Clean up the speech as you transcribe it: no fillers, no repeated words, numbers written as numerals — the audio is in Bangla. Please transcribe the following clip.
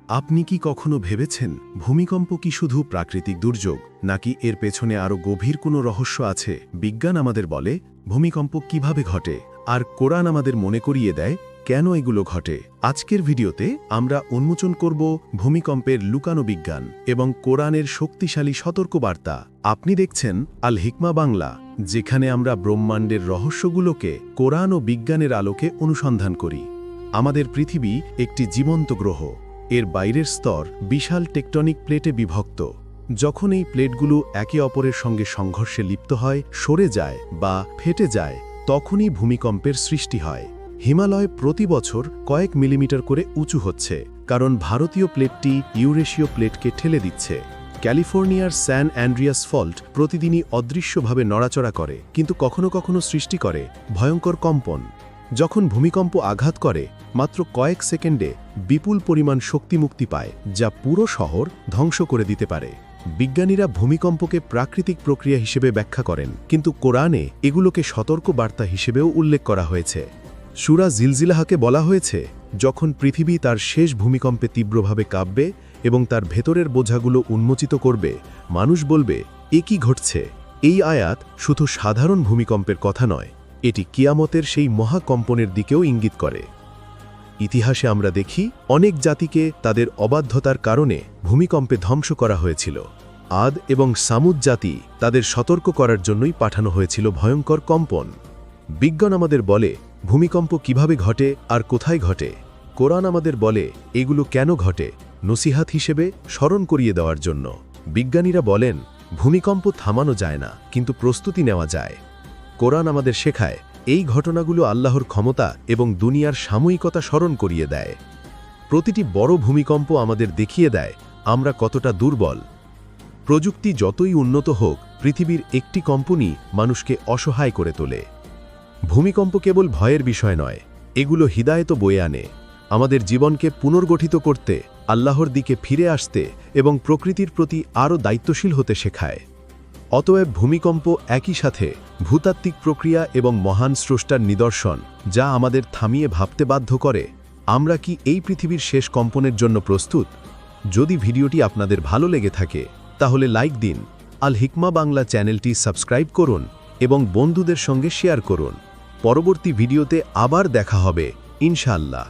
আপনি কি কখনো ভেবেছেন ভূমিকম্প কি শুধু প্রাকৃতিক দুর্যোগ নাকি এর পেছনে আরও গভীর কোনো রহস্য আছে? বিজ্ঞান আমাদের বলে ভূমিকম্প কিভাবে ঘটে, আর কোরআন আমাদের মনে করিয়ে দেয় কেন এগুলো ঘটে। আজকের ভিডিওতে আমরা উন্মোচন করব ভূমিকম্পের লুকানো বিজ্ঞান এবং কোরআনের শক্তিশালী সতর্কবার্তা। আপনি দেখছেন আল হিকমা বাংলা, যেখানে আমরা ব্রহ্মাণ্ডের রহস্যগুলোকে কোরআন ও বিজ্ঞানের আলোকে অনুসন্ধান করি। আমাদের পৃথিবী একটি জীবন্ত গ্রহ। এর বাইরের স্তর বিশাল টেকটনিক প্লেটে বিভক্ত। যখন এই প্লেটগুলো একে অপরের সঙ্গে সংঘর্ষে লিপ্ত হয়, সরে যায় বা ফেটে যায়, তখনই ভূমিকম্পের সৃষ্টি হয়। হিমালয় প্রতি বছর কয়েক মিলিমিটার করে উঁচু হচ্ছে, কারণ ভারতীয় প্লেটটি ইউরেশীয় প্লেটকে ঠেলে দিচ্ছে। ক্যালিফোর্নিয়ার স্যান অ্যান্ড্রিয়াস ফল্ট প্রতিদিনই অদৃশ্যভাবে নড়াচড়া করে, কিন্তু কখনো কখনো সৃষ্টি করে ভয়ঙ্কর কম্পন। যখন ভূমিকম্প আঘাত করে, মাত্র কয়েক সেকেন্ডে বিপুল পরিমাণ শক্তি মুক্তি পায়, যা পুরো শহর ধ্বংস করে দিতে পারে। বিজ্ঞানীরা ভূমিকম্পকে প্রাকৃতিক প্রক্রিয়া হিসেবে ব্যাখ্যা করেন, কিন্তু কোরআনে এগুলোকে সতর্ক বার্তা হিসেবেও উল্লেখ করা হয়েছে। সূরা জিলজিলাহকে বলা হয়েছে, যখন পৃথিবী তার শেষ ভূমিকম্পে তীব্রভাবে কাঁপবে এবং তার ভেতরের বোঝাগুলো উন্মোচিত করবে, মানুষ বলবে, এ কি ঘটছে? এই আয়াত শুধু সাধারণ ভূমিকম্পের কথা নয়, এটি কিয়ামতের সেই মহাকম্পনের দিকেও ইঙ্গিত করে। ইতিহাসে আমরা দেখি অনেক জাতিকে তাদের অবাধ্যতার কারণে ভূমিকম্পে ধ্বংস করা হয়েছিল। আদ এবং সামুদ জাতি তাদের সতর্ক করার জন্যই পাঠানো হয়েছিল ভয়ঙ্কর কম্পন। বিজ্ঞান আমাদের বলে ভূমিকম্প কিভাবে ঘটে আর কোথায় ঘটে। কোরআন আমাদের বলে এগুলো কেন ঘটে, নসিহাত হিসেবে স্মরণ করিয়ে দেওয়ার জন্য। বিজ্ঞানীরা বলেন ভূমিকম্প থামানো যায় না, কিন্তু প্রস্তুতি নেওয়া যায়। কোরআন আমাদের শেখায় এই ঘটনাগুলো আল্লাহর ক্ষমতা এবং দুনিয়ার সাময়িকতা স্মরণ করিয়ে দেয়। প্রতিটি বড় ভূমিকম্প আমাদের দেখিয়ে দেয় আমরা কতটা দুর্বল। প্রযুক্তি যতই উন্নত হোক, পৃথিবীর একটি কম্পনই মানুষকে অসহায় করে তোলে। ভূমিকম্প কেবল ভয়ের বিষয় নয়, এগুলো হিদায়ত বয়ে আনে, আমাদের জীবনকে পুনর্গঠিত করতে, আল্লাহর দিকে ফিরে আসতে এবং প্রকৃতির প্রতি আরও দায়িত্বশীল হতে শেখায়। অতএব ভূমিকম্প একই সাথে ভূতাত্ত্বিক প্রক্রিয়া এবং মহান স্রষ্টার নিদর্শন, যা আমাদের থামিয়ে ভাবতে বাধ্য করে, আমরা কি এই পৃথিবীর শেষ কম্পনের জন্য প্রস্তুত? যদি ভিডিওটি আপনাদের ভালো লেগে থাকে, তাহলে লাইক দিন, আল হিকমা বাংলা চ্যানেলটি সাবস্ক্রাইব করুন এবং বন্ধুদের সঙ্গে শেয়ার করুন। পরবর্তী ভিডিওতে আবার দেখা হবে ইনশাআল্লাহ।